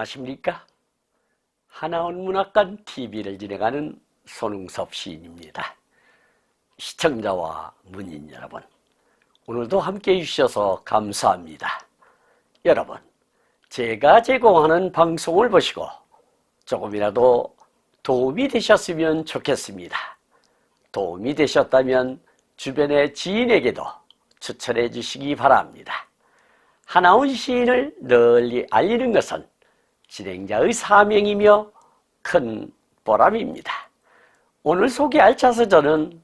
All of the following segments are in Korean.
안녕하십니까? 하나원 문학관 TV를 진행하는 손흥섭 시인입니다. 시청자와 문인 여러분, 오늘도 함께해 주셔서 감사합니다. 여러분, 제가 제공하는 방송을 보시고 조금이라도 도움이 되셨으면 좋겠습니다. 도움이 되셨다면 주변의 지인에게도 추천해 주시기 바랍니다. 하나원 시인을 널리 알리는 것은 진행자의 사명이며 큰 보람입니다. 오늘 소개할 자서전은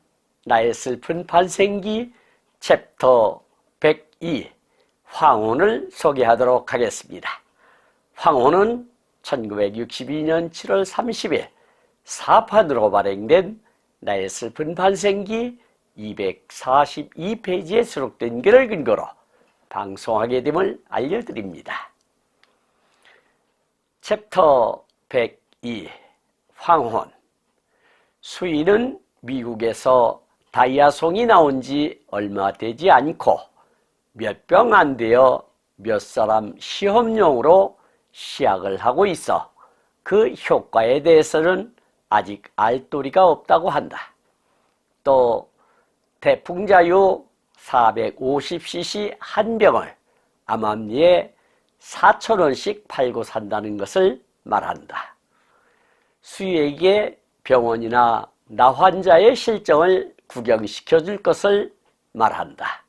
나의 슬픈 반생기 챕터 102 황혼을 소개하도록 하겠습니다. 황혼은 1962년 7월 30일 사판으로 발행된 나의 슬픈 반생기 242페이지에 수록된 글을 근거로 방송하게 됨을 알려드립니다. 챕터 102 황혼. 수인은 미국에서 다이아송이 나온 지 얼마 되지 않고 몇 병 안 되어 몇 사람 시험용으로 시약을 하고 있어 그 효과에 대해서는 아직 알도리가 없다고 한다. 또 태풍자유 450cc 한 병을 암암리에 4,000원씩 팔고 산다는 것을 말한다. 수희에게 병원이나 나 환자의 실정을 구경시켜 줄 것을 말한다.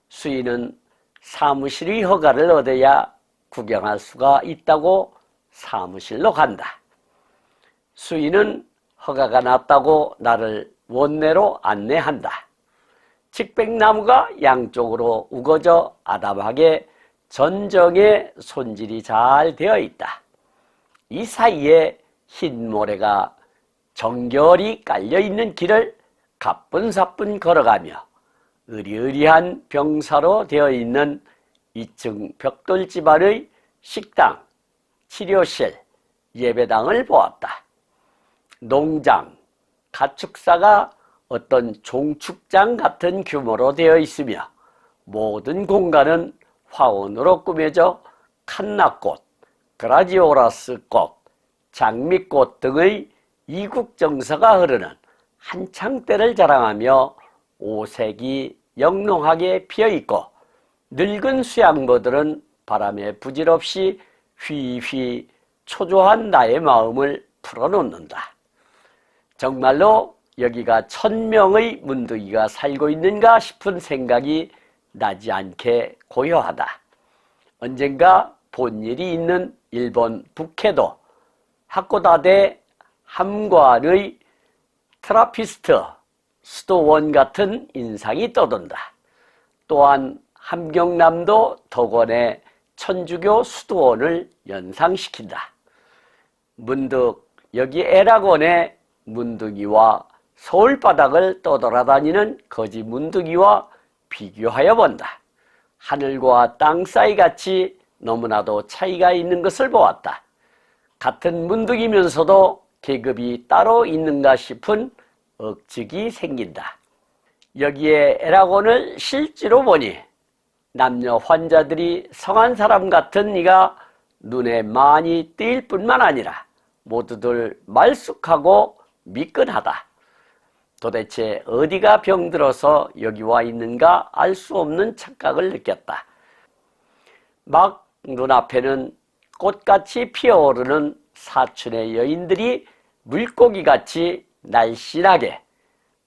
수희는 사무실의 허가를 얻어야 구경할 수가 있다고 사무실로 간다. 수희는 허가가 났다고 나를 원내로 안내한다. 측백나무가 양쪽으로 우거져 아담하게 전정에 손질이 잘 되어 있다. 이 사이에 흰 모래가 정결이 깔려있는 길을 가뿐사뿐 걸어가며 으리으리한 병사로 되어 있는 2층 벽돌집 안의 식당, 치료실, 예배당을 보았다. 농장, 가축사가 어떤 종축장 같은 규모로 되어 있으며 모든 공간은 화원으로 꾸며져 칸나꽃, 그라지오라스 꽃, 장미꽃 등의 이국정서가 흐르는 한창때를 자랑하며 오색이 영롱하게 피어있고 늙은 수양모들은 바람에 부질없이 휘휘 초조한 나의 마음을 풀어놓는다. 정말로 여기가 1000명의 문득이가 살고 있는가 싶은 생각이 나지 않게 고요하다. 언젠가 본 일이 있는 일본 북해도 하코다테 함관의 트라피스트 수도원 같은 인상이 떠돈다. 또한 함경남도 덕원의 천주교 수도원을 연상시킨다. 문득 여기 에라곤의 문득이와 서울바닥을 떠돌아다니는 거지 문득이와 비교하여 본다. 하늘과 땅 사이 같이 너무나도 차이가 있는 것을 보았다. 같은 문득이면서도 계급이 따로 있는가 싶은 억측이 생긴다. 여기에 에라곤을 실제로 보니 남녀 환자들이 성한 사람 같은 이가 눈에 많이 띄일 뿐만 아니라 모두들 말쑥하고 미끈하다. 도대체 어디가 병들어서 여기 와 있는가 알 수 없는 착각을 느꼈다. 막 눈앞에는 꽃같이 피어오르는 사춘의 여인들이 물고기같이 날씬하게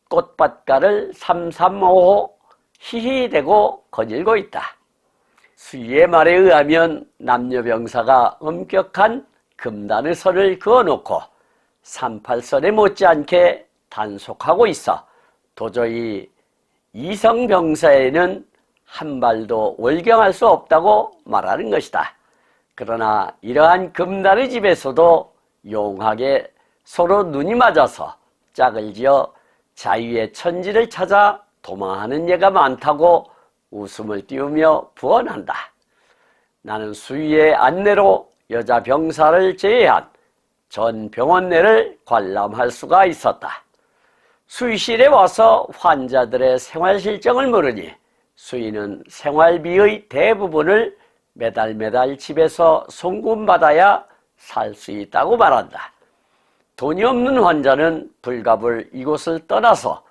꽃밭가를 삼삼오오 히히대고 거닐고 있다. 수희의 말에 의하면 남녀 병사가 엄격한 금단의 선을 그어놓고 38선에 못지않게 단속하고 있어 도저히 이성 병사에는 한 발도 월경할 수 없다고 말하는 것이다. 그러나 이러한 금단의 집에서도 용하게 서로 눈이 맞아서 짝을 지어 자유의 천지를 찾아 도망하는 예가 많다고 웃음을 띄우며 부언한다. 나는 수위의 안내로 여자 병사를 제외한 전 병원 내를 관람할 수가 있었다. 수의실에 와서 환자들의 생활 실정을 물으니 수의는 생활비의 대부분을 매달 집에서 송금받아야 살 수 있다고 말한다. 돈이 없는 환자는 불갑을 이곳을 떠나서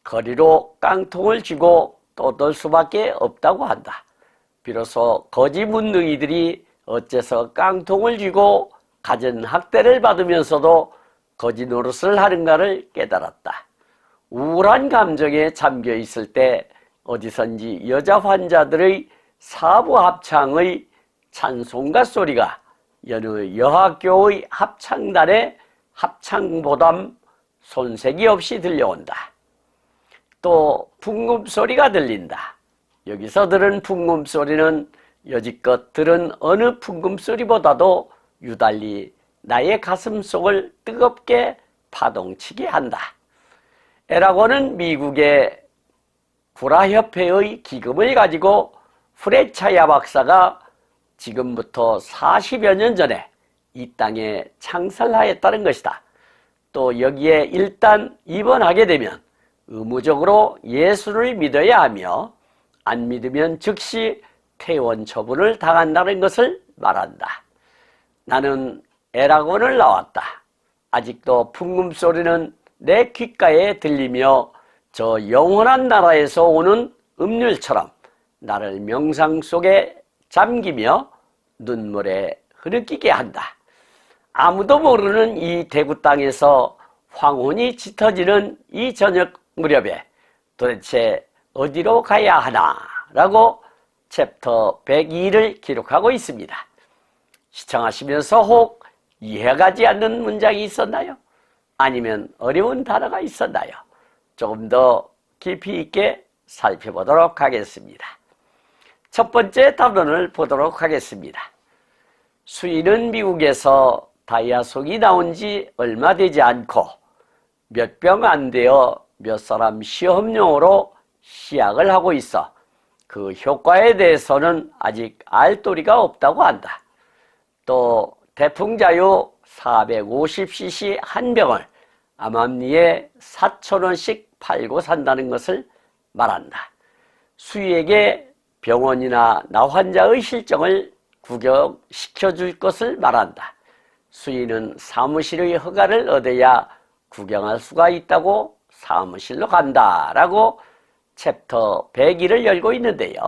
거리로 깡통을 쥐고 떠돌 수밖에 없다고 한다. 비로소 거지 문둥이들이 어째서 깡통을 쥐고 갖은 학대를 받으면서도 거지 노릇을 하는가를 깨달았다. 우울한 감정에 잠겨 있을 때 어디선지 여자 환자들의 사부 합창의 찬송가 소리가 여느 여학교의 합창단의 합창보담 손색이 없이 들려온다. 또 풍금소리가 들린다. 여기서 들은 풍금소리는 여지껏 들은 어느 풍금소리보다도 유달리 나의 가슴속을 뜨겁게 파동치게 한다. 에라고는 미국의 구라협회의 기금을 가지고 프레차야 박사가 지금부터 40여 년 전에 이 땅에 창설하였다는 것이다. 또 여기에 일단 입원하게 되면 의무적으로 예수를 믿어야 하며 안 믿으면 즉시 퇴원 처분을 당한다는 것을 말한다. 나는 에라곤을 나왔다. 아직도 풍금소리는 내 귓가에 들리며 저 영원한 나라에서 오는 음률처럼 나를 명상 속에 잠기며 눈물에 흐느끼게 한다. 아무도 모르는 이 대구 땅에서 황혼이 짙어지는 이 저녁 무렵에 도대체 어디로 가야 하나 라고 챕터 102를 기록하고 있습니다. 시청하시면서 혹 이해가지 않는 문장이 있었나요? 아니면 어려운 단어가 있었나요? 조금 더 깊이 있게 살펴보도록 하겠습니다. 첫 번째 답론을 보도록 하겠습니다. 수인은 미국에서 다이아송이 나온 지 얼마 되지 않고 몇 병 안 되어 몇 사람 시험용으로 시약을 하고 있어 그 효과에 대해서는 아직 알 도리가 없다고 한다. 또 대풍자유 450cc 한 병을 암암리에 4,000원씩 팔고 산다는 것을 말한다. 수희에게 병원이나 나 환자의 실정을 구경시켜 줄 것을 말한다. 수희는 사무실의 허가를 얻어야 구경할 수가 있다고 사무실로 간다라고 챕터 102를 열고 있는데요.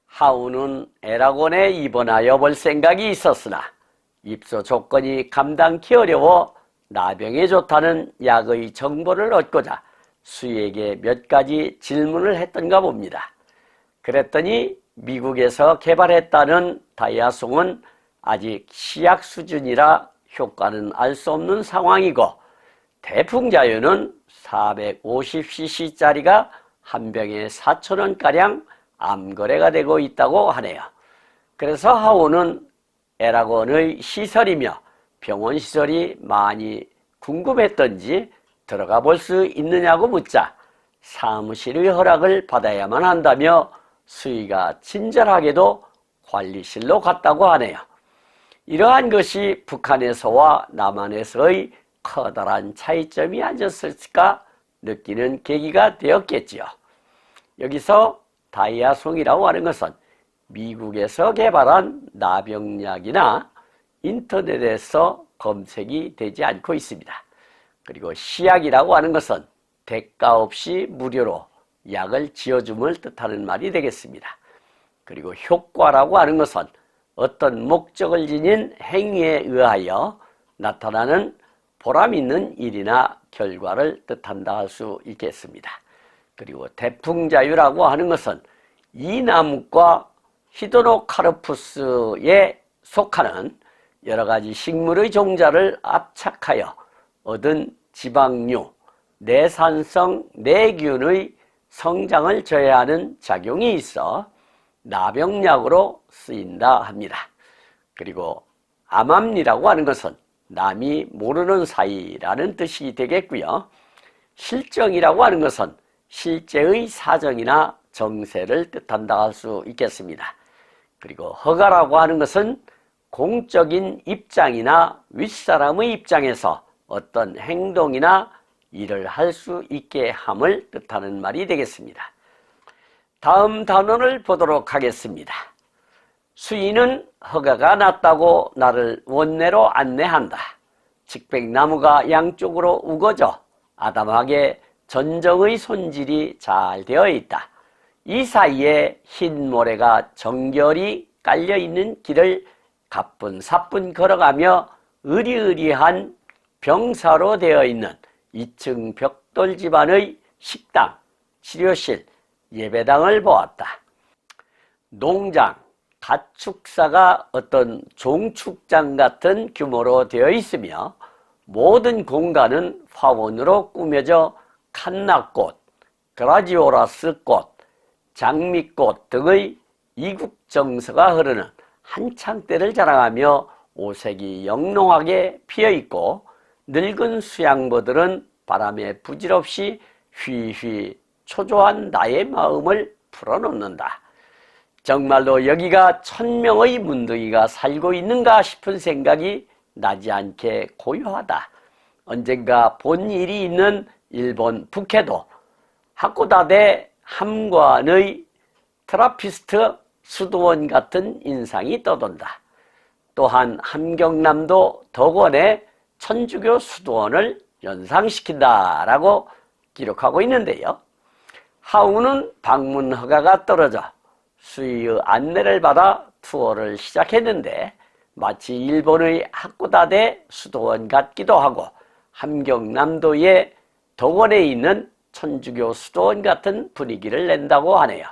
하우는 에라곤에 입원하여 볼 생각이 있었으나 입소 조건이 감당키 어려워 나병에 좋다는 약의 정보를 얻고자 수희에게 몇 가지 질문을 했던가 봅니다. 그랬더니 미국에서 개발했다는 다이아송은 아직 시약 수준이라 효과는 알 수 없는 상황이고 대풍자유는 450cc짜리가 한 병에 4,000원가량 암거래가 되고 있다고 하네요. 그래서 하오는 에라곤의 시설이며 병원 시설이 많이 궁금했던지 들어가 볼 수 있느냐고 묻자 사무실의 허락을 받아야만 한다며 수희가 친절하게도 관리실로 갔다고 하네요. 이러한 것이 북한에서와 남한에서의 커다란 차이점이 아니었을까 느끼는 계기가 되었겠지요. 여기서 다이아송이라고 하는 것은 미국에서 개발한 나병약이나 인터넷에서 검색이 되지 않고 있습니다. 그리고 시약이라고 하는 것은 대가 없이 무료로 약을 지어줌을 뜻하는 말이 되겠습니다. 그리고 효과라고 하는 것은 어떤 목적을 지닌 행위에 의하여 나타나는 보람 있는 일이나 결과를 뜻한다 할 수 있겠습니다. 그리고 대풍자유라고 하는 것은 이 나무과 히드로카르푸스에 속하는 여러 가지 식물의 종자를 압착하여 얻은 지방류, 내산성 내균의 성장을 저해하는 작용이 있어 나병약으로 쓰인다 합니다. 그리고 암암리라고 하는 것은 남이 모르는 사이라는 뜻이 되겠고요. 실정이라고 하는 것은 실제의 사정이나 정세를 뜻한다 할 수 있겠습니다. 그리고 허가라고 하는 것은 공적인 입장이나 윗사람의 입장에서 어떤 행동이나 일을 할 수 있게 함을 뜻하는 말이 되겠습니다. 다음 단원을 보도록 하겠습니다. 수인은 허가가 났다고 나를 원내로 안내한다. 측백나무가 양쪽으로 우거져 아담하게 전정의 손질이 잘 되어 있다. 이 사이에 흰 모래가 정결히 깔려있는 길을 가뿐사뿐 걸어가며 으리으리한 병사로 되어 있는 2층 벽돌 집안의 식당, 치료실, 예배당을 보았다. 농장, 가축사가 어떤 종축장 같은 규모로 되어 있으며 모든 공간은 화원으로 꾸며져 칸나꽃, 그라지오라스 꽃, 장미꽃 등의 이국정서가 흐르는 한창대를 자랑하며 오색이 영롱하게 피어있고 늙은 수양보들은 바람에 부질없이 휘휘 초조한 나의 마음을 풀어놓는다. 정말로 여기가 1000명의 문둥이가 살고 있는가 싶은 생각이 나지 않게 고요하다. 언젠가 본 일이 있는 일본 북해도 하코다테 함관의 트라피스트 수도원 같은 인상이 떠돈다. 또한 함경남도 덕원의 천주교 수도원을 연상시킨다라고 기록하고 있는데요. 하우는 방문 허가가 떨어져 수의의 안내를 받아 투어를 시작했는데 마치 일본의 하코다테 수도원 같기도 하고 함경남도의 덕원에 있는 천주교 수도원 같은 분위기를 낸다고 하네요.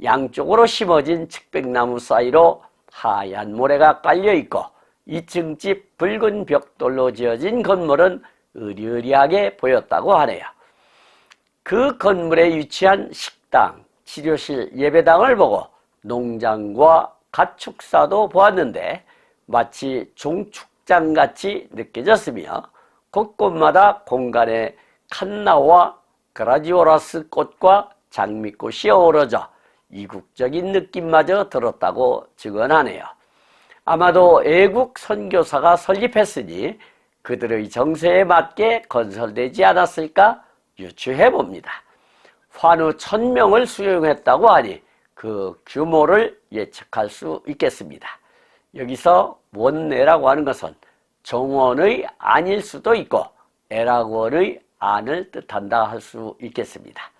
양쪽으로 심어진 측백나무 사이로 하얀 모래가 깔려있고 2층 집 붉은 벽돌로 지어진 건물은 으리으리하게 보였다고 하네요. 그 건물에 위치한 식당, 치료실, 예배당을 보고 농장과 가축사도 보았는데 마치 종축장같이 느껴졌으며 곳곳마다 공간에 칸나와 그라지오라스 꽃과 장미꽃이 어우러져 이국적인 느낌마저 들었다고 증언하네요. 아마도 애국 선교사가 설립했으니 그들의 정서에 맞게 건설되지 않았을까 유추해봅니다. 환우 1000명을 수용했다고 하니 그 규모를 예측할 수 있겠습니다. 여기서 원내라고 하는 것은 정원의 안일 수도 있고 애락원의 안을 뜻한다 할 수 있겠습니다.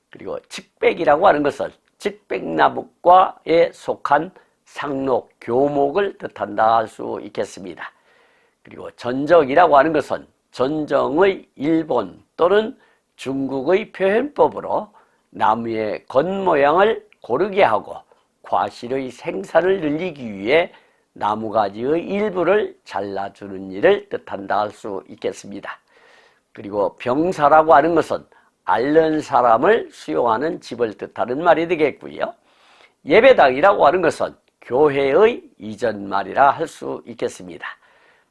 그리고 측백이라고 하는 것은 측백나무과에 속한 상록, 교목을 뜻한다 할 수 있겠습니다. 그리고 전정이라고 하는 것은 전정의 일본 또는 중국의 표현법으로 나무의 겉모양을 고르게 하고 과실의 생산을 늘리기 위해 나무가지의 일부를 잘라주는 일을 뜻한다 할 수 있겠습니다. 그리고 병사라고 하는 것은 앓는 사람을 수용하는 집을 뜻하는 말이 되겠고요. 예배당이라고 하는 것은 교회의 이전말이라 할 수 있겠습니다.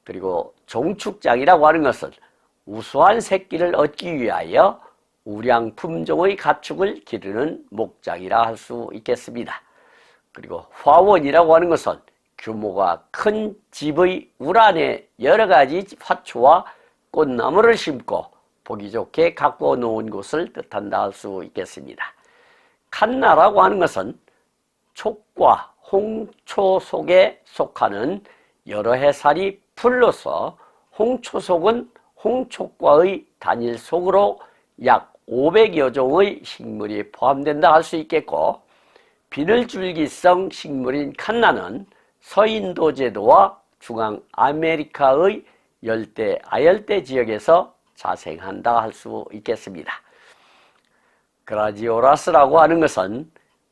그리고 종축장이라고 하는 것은 우수한 새끼를 얻기 위하여 우량 품종의 가축을 기르는 목장이라 할 수 있겠습니다. 그리고 화원이라고 하는 것은 규모가 큰 집의 우란에 여러 가지 화초와 꽃나무를 심고 보기 좋게 가꾸어 놓은 곳을 뜻한다 할 수 있겠습니다. 칸나라고 하는 것은 촉과 홍초 속에 속하는 여러 해살이 풀로서 홍초속은 홍촉과의 단일 속으로 약 500여 종의 식물이 포함된다 할 수 있겠고, 비늘줄기성 식물인 칸나는 서인도 제도와 중앙아메리카의 열대, 아열대 지역에서 자생한다 할 수 있겠습니다. 그라지오라스라고 하는 것은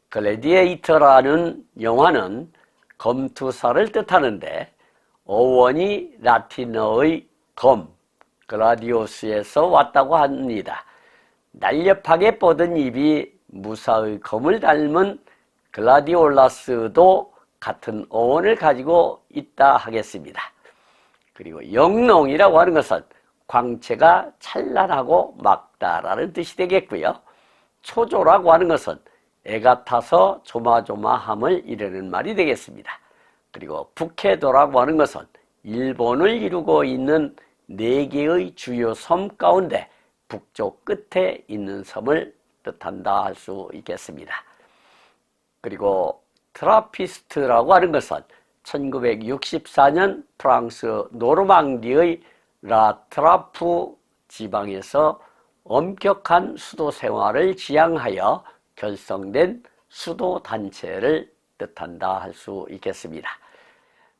글래디에이터라는 영화는 검투사를 뜻하는데 어원이 라틴어의 검, 글라디오스에서 왔다고 합니다. 날렵하게 뻗은 입이 무사의 검을 닮은 글라디올라스도 같은 어원을 가지고 있다 하겠습니다. 그리고 영롱이라고 하는 것은 광채가 찬란하고 맑다라는 뜻이 되겠고요. 초조라고 하는 것은 애가 타서 조마조마함을 이르는 말이 되겠습니다. 그리고 북해도라고 하는 것은 일본을 이루고 있는 4개의 주요 섬 가운데 북쪽 끝에 있는 섬을 뜻한다 할 수 있겠습니다. 그리고 트라피스트라고 하는 것은 1964년 프랑스 노르망디의 라트라프 지방에서 엄격한 수도 생활을 지향하여 결성된 수도단체를 뜻한다 할 수 있겠습니다.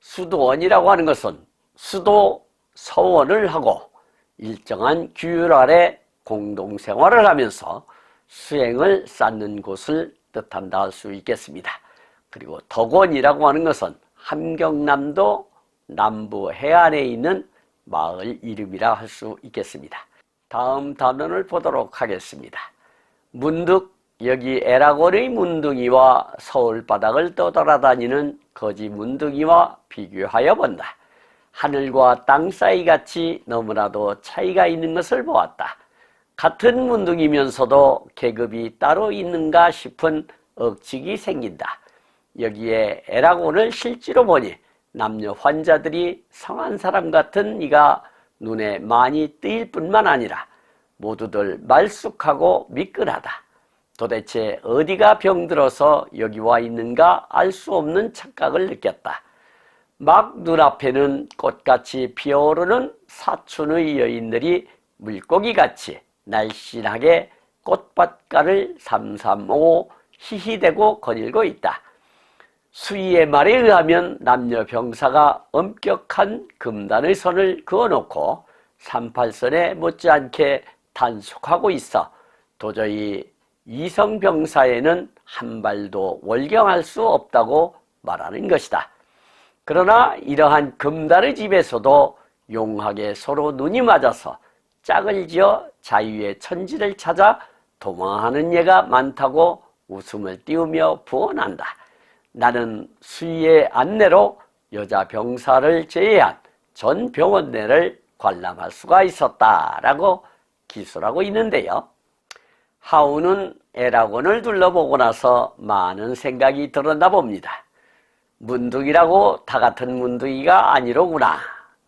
수도원이라고 하는 것은 수도 서원을 하고 일정한 규율 아래 공동생활을 하면서 수행을 쌓는 곳을 뜻한다 할 수 있겠습니다. 그리고 덕원이라고 하는 것은 함경남도 남부 해안에 있는 마을 이름이라 할 수 있겠습니다. 다음 단원을 보도록 하겠습니다. 문득 여기 에라곤의 문둥이와 서울 바닥을 떠돌아다니는 거지 문둥이와 비교하여 본다. 하늘과 땅 사이 같이 너무나도 차이가 있는 것을 보았다. 같은 문둥이면서도 계급이 따로 있는가 싶은 억측이 생긴다. 여기에 에라곤을 실제로 보니 남녀 환자들이 성한 사람 같은 이가 눈에 많이 띄일 뿐만 아니라 모두들 말쑥하고 미끈하다. 도대체 어디가 병들어서 여기 와 있는가 알 수 없는 착각을 느꼈다. 막 눈앞에는 꽃같이 피어오르는 사춘의 여인들이 물고기같이 날씬하게 꽃밭가를 삼삼오 히히대고 거닐고 있다. 수희의 말에 의하면 남녀 병사가 엄격한 금단의 선을 그어놓고 38선에 못지않게 단속하고 있어 도저히 이성 병사에는 한 발도 월경할 수 없다고 말하는 것이다. 그러나 이러한 금단의 집에서도 용하게 서로 눈이 맞아서 짝을 지어 자유의 천지를 찾아 도망하는 예가 많다고 웃음을 띄우며 부언한다. 나는 수의의 안내로 여자 병사를 제외한 전 병원 내를 관람할 수가 있었다라고 기술하고 있는데요. 하우는 에라곤을 둘러보고 나서 많은 생각이 들었나 봅니다. 문둥이라고 다 같은 문둥이가 아니로구나.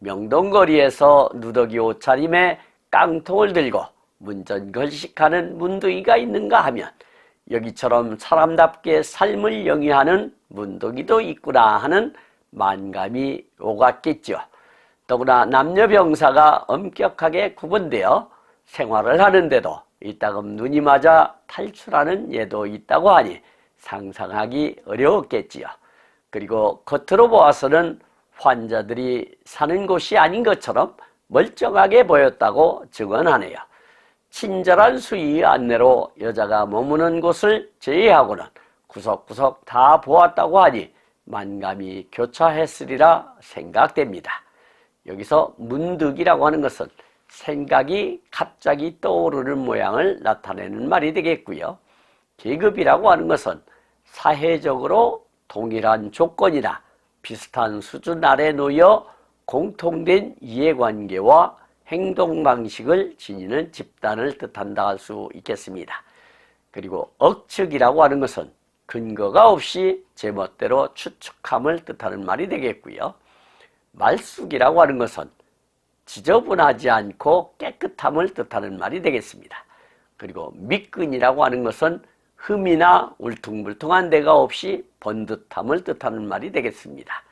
명동거리에서 누더기 옷차림에 깡통을 들고 문전걸식하는 문둥이가 있는가 하면 여기처럼 사람답게 삶을 영위하는 문둥이도 있구나 하는 만감이 오갔겠죠. 더구나 남녀 병사가 엄격하게 구분되어 생활을 하는데도 이따금 눈이 맞아 탈출하는 예도 있다고 하니 상상하기 어려웠겠지요. 그리고 겉으로 보아서는 환자들이 사는 곳이 아닌 것처럼 멀쩡하게 보였다고 증언하네요. 친절한 수의의 안내로 여자가 머무는 곳을 제외하고는 구석구석 다 보았다고 하니 만감이 교차했으리라 생각됩니다. 여기서 문득이라고 하는 것은 생각이 갑자기 떠오르는 모양을 나타내는 말이 되겠고요. 계급이라고 하는 것은 사회적으로 동일한 조건이나 비슷한 수준 아래 놓여 공통된 이해관계와 행동 방식을 지니는 집단을 뜻한다 할 수 있겠습니다. 그리고 억측이라고 하는 것은 근거가 없이 제멋대로 추측함을 뜻하는 말이 되겠고요. 말쑥이라고 하는 것은 지저분하지 않고 깨끗함을 뜻하는 말이 되겠습니다. 그리고 미끈이라고 하는 것은 흠이나 울퉁불퉁한 데가 없이 번듯함을 뜻하는 말이 되겠습니다.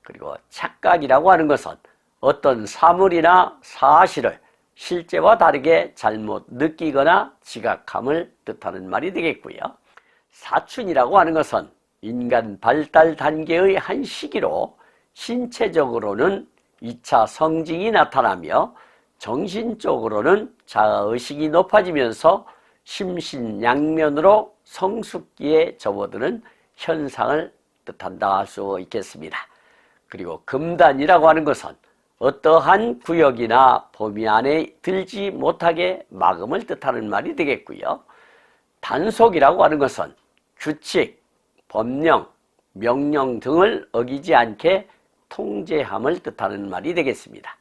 그리고 착각이라고 하는 것은 어떤 사물이나 사실을 실제와 다르게 잘못 느끼거나 지각함을 뜻하는 말이 되겠고요. 사춘이라고 하는 것은 인간 발달 단계의 한 시기로 신체적으로는 2차 성징이 나타나며 정신적으로는 자아의식이 높아지면서 심신양면으로 성숙기에 접어드는 현상을 뜻한다 할 수 있겠습니다. 그리고 금단이라고 하는 것은 어떠한 구역이나 범위 안에 들지 못하게 막음을 뜻하는 말이 되겠고요. 단속이라고 하는 것은 규칙, 법령, 명령 등을 어기지 않게 통제함을 뜻하는 말이 되겠습니다.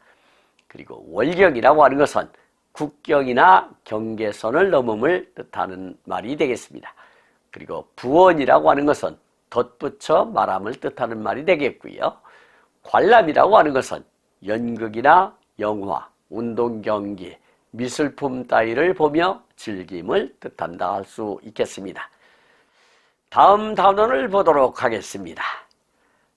그리고 월경이라고 하는 것은 국경이나 경계선을 넘음을 뜻하는 말이 되겠습니다. 그리고 부언이라고 하는 것은 덧붙여 말함을 뜻하는 말이 되겠고요. 관람이라고 하는 것은 연극이나 영화, 운동경기, 미술품 따위를 보며 즐김을 뜻한다 할 수 있겠습니다. 다음 단원을 보도록 하겠습니다.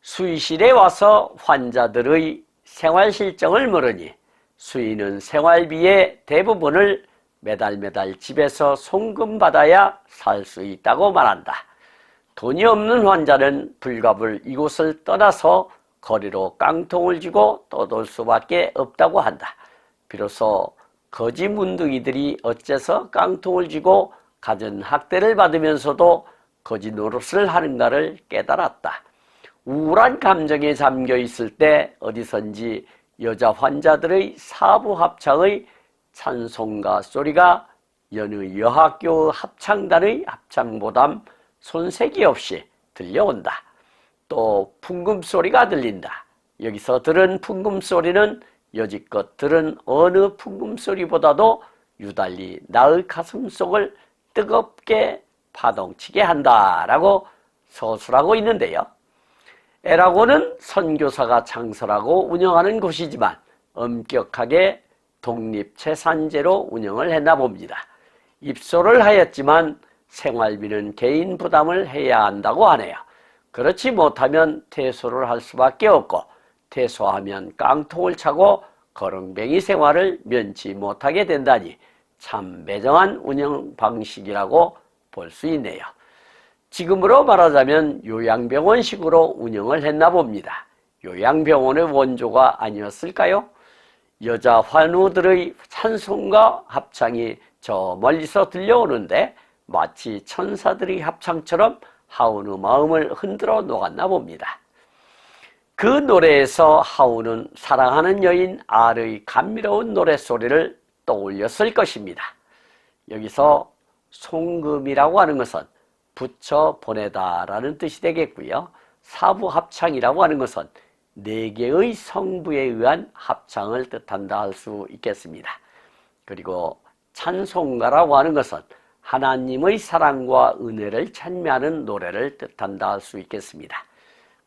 수의실에 와서 환자들의 생활 실정을 물으니 수의는 생활비의 대부분을 매달 집에서 송금받아야 살 수 있다고 말한다. 돈이 없는 환자는 불갑을 이곳을 떠나서 거리로 깡통을 쥐고 떠돌 수밖에 없다고 한다. 비로소 거지 문둥이들이 어째서 깡통을 쥐고 갖은 학대를 받으면서도 거지 노릇을 하는가를 깨달았다. 우울한 감정에 잠겨 있을 때 어디선지 여자 환자들의 사부 합창의 찬송가 소리가 여느 여학교 합창단의 합창보담 손색이 없이 들려온다. 또 풍금소리가 들린다. 여기서 들은 풍금소리는 여지껏 들은 어느 풍금소리보다도 유달리 나의 가슴속을 뜨겁게 파동치게 한다라고 서술하고 있는데요. 에라고는 선교사가 창설하고 운영하는 곳이지만 엄격하게 독립채산제로 운영을 했나 봅니다. 입소를 하였지만 생활비는 개인 부담을 해야 한다고 하네요. 그렇지 못하면 퇴소를 할 수밖에 없고 퇴소하면 깡통을 차고 거렁뱅이 생활을 면치 못하게 된다니 참 매정한 운영 방식이라고 볼 수 있네요. 지금으로 말하자면 요양병원식으로 운영을 했나 봅니다. 요양병원의 원조가 아니었을까요? 여자 환우들의 찬송과 합창이 저 멀리서 들려오는데 마치 천사들의 합창처럼 하운의 마음을 흔들어 녹았나 봅니다. 그 노래에서 하운은 사랑하는 여인 알의 감미로운 노랫소리를 떠올렸을 것입니다. 여기서 송금이라고 하는 것은 붙여 보내다라는 뜻이 되겠고요. 사부 합창이라고 하는 것은 네 개의 성부에 의한 합창을 뜻한다 할 수 있겠습니다. 그리고 찬송가라고 하는 것은 하나님의 사랑과 은혜를 찬미하는 노래를 뜻한다 할 수 있겠습니다.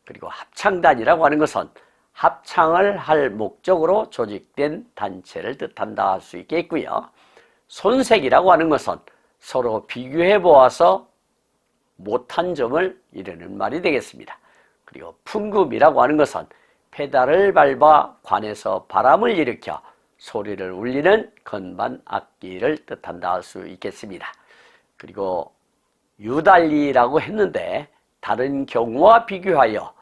그리고 합창단이라고 하는 것은 합창을 할 목적으로 조직된 단체를 뜻한다 할 수 있겠고요. 손색이라고 하는 것은 서로 비교해 보아서 못한 점을 이르는 말이 되겠습니다. 그리고 풍금이라고 하는 것은 페달을 밟아 관에서 바람을 일으켜 소리를 울리는 건반 악기를 뜻한다 할 수 있겠습니다. 그리고 유달리라고 했는데 다른 경우와 비교하여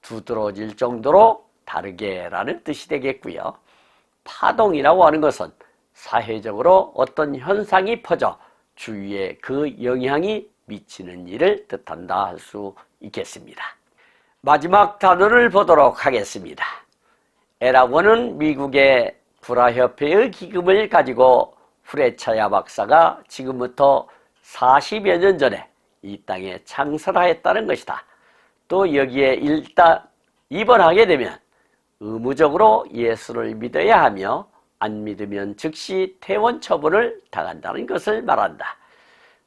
두드러질 정도로 다르게라는 뜻이 되겠고요. 파동이라고 하는 것은 사회적으로 어떤 현상이 퍼져 주위에 그 영향이 미치는 일을 뜻한다 할 수 있겠습니다. 마지막 단어를 보도록 하겠습니다. 에라고는 미국의 불화협회의 기금을 가지고 후레차야 박사가 지금부터 40여 년 전에 이 땅에 창설하였다는 것이다. 또 여기에 일단 입원하게 되면 의무적으로 예수를 믿어야 하며 안 믿으면 즉시 퇴원 처분을 당한다는 것을 말한다.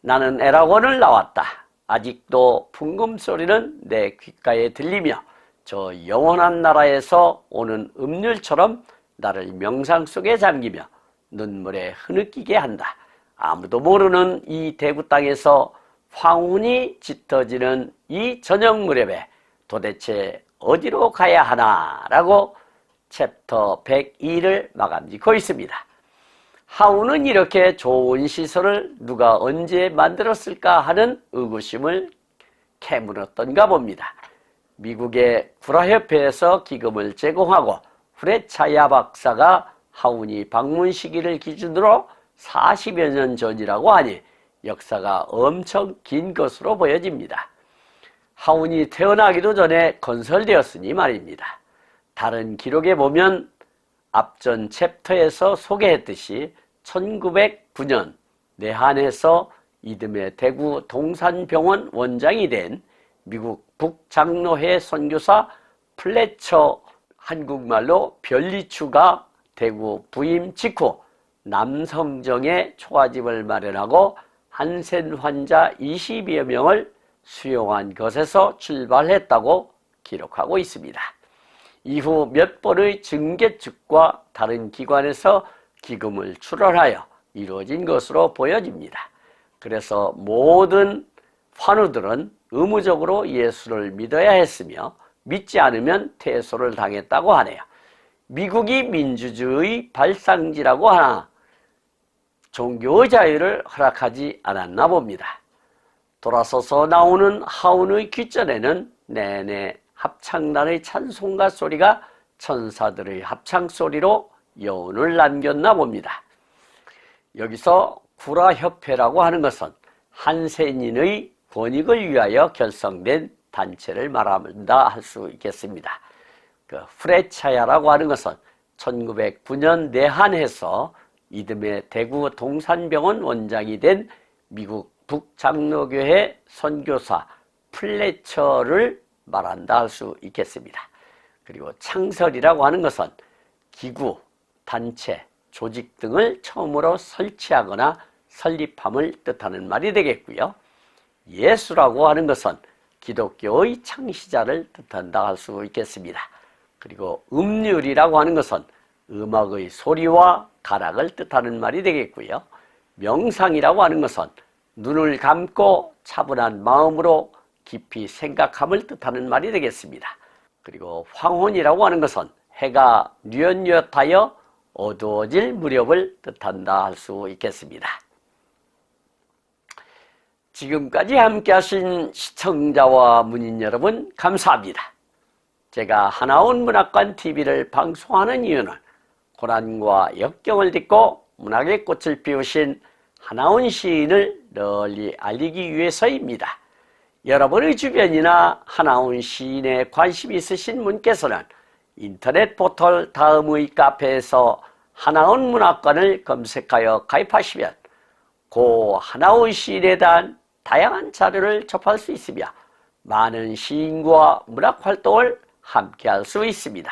나는 에라곤을 나왔다. 아직도 풍금소리는 내 귓가에 들리며 저 영원한 나라에서 오는 음률처럼 나를 명상 속에 잠기며 눈물에 흐느끼게 한다. 아무도 모르는 이 대구 땅에서 황혼이 짙어지는 이 저녁 무렵에 도대체 어디로 가야 하나라고 챕터 102를 마감 짓고 있습니다. 하운은 이렇게 좋은 시설을 누가 언제 만들었을까 하는 의구심을 캐물었던가 봅니다. 미국의 불화협회에서 기금을 제공하고 후레차야 박사가 하운이 방문 시기를 기준으로 40여 년 전이라고 하니 역사가 엄청 긴 것으로 보여집니다. 하운이 태어나기도 전에 건설되었으니 말입니다. 다른 기록에 보면 앞전 챕터에서 소개했듯이 1909년 내한에서 이듬해 대구 동산병원 원장이 된 미국 북장로회 선교사 플래처, 한국말로 별리추가 대구 부임 직후 남성정에 초가집을 마련하고 한센 환자 20여 명을 수용한 것에서 출발했다고 기록하고 있습니다. 이후 몇 번의 증개측과 다른 기관에서 기금을 출원하여 이루어진 것으로 보여집니다. 그래서 모든 환우들은 의무적으로 예수를 믿어야 했으며 믿지 않으면 퇴소를 당했다고 하네요. 미국이 민주주의 발상지라고 하나 종교 자유를 허락하지 않았나 봅니다. 돌아서서 나오는 하운의 귓전에는 내내 합창단의 찬송가 소리가 천사들의 합창소리로 여운을 남겼나 봅니다. 여기서 구라협회라고 하는 것은 한센인의 권익을 위하여 결성된 단체를 말한다 할 수 있겠습니다. 그 프레차야라고 하는 것은 1909년 내한해서 이듬해 대구 동산병원 원장이 된 미국 북장로교회 선교사 플래처를 말한다 할 수 있겠습니다. 그리고 창설이라고 하는 것은 기구, 단체, 조직 등을 처음으로 설치하거나 설립함을 뜻하는 말이 되겠고요. 예수라고 하는 것은 기독교의 창시자를 뜻한다 할 수 있겠습니다. 그리고 음률이라고 하는 것은 음악의 소리와 가락을 뜻하는 말이 되겠고요. 명상이라고 하는 것은 눈을 감고 차분한 마음으로 깊이 생각함을 뜻하는 말이 되겠습니다. 그리고 황혼이라고 하는 것은 해가 뉘엿뉘엿하여 어두워질 무렵을 뜻한다 할 수 있겠습니다. 지금까지 함께 하신 시청자와 문인 여러분 감사합니다. 제가 하나온 문학관 TV를 방송하는 이유는 고난과 역경을 딛고 문학의 꽃을 피우신 하나온 시인을 널리 알리기 위해서입니다. 여러분의 주변이나 하나온 시인에 관심이 있으신 분께서는 인터넷 포털 다음의 카페에서 하나온 문학관을 검색하여 가입하시면 고 하나온 시인에 대한 다양한 자료를 접할 수 있으며 많은 시인과 문학활동을 함께 할 수 있습니다.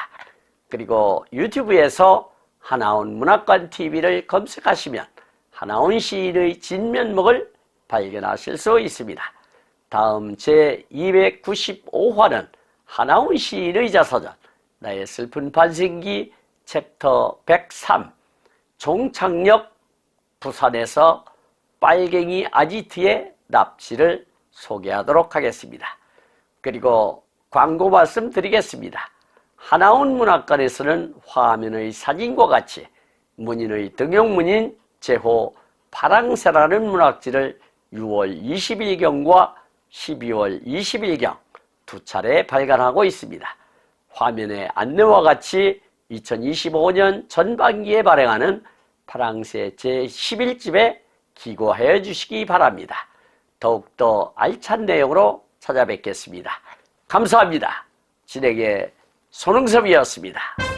그리고 유튜브에서 하나온 문학관 TV를 검색하시면 하나온 시인의 진면목을 발견하실 수 있습니다. 다음 제295화는 하나온 시인의 자서전 나의 슬픈 반생기 챕터 103 종착역 부산에서 빨갱이 아지트의 납치를 소개하도록 하겠습니다. 그리고 광고 말씀 드리겠습니다. 하나온 문학관에서는 화면의 사진과 같이 문인의 등용문인 제호 파랑새라는 문학지를 6월 20일경과 12월 20일경 두 차례 발간하고 있습니다. 화면의 안내와 같이 2025년 전반기에 발행하는 파랑새 제11집에 기고하여 주시기 바랍니다. 더욱더 알찬 내용으로 찾아뵙겠습니다. 감사합니다. 진행의 손흥섭이었습니다.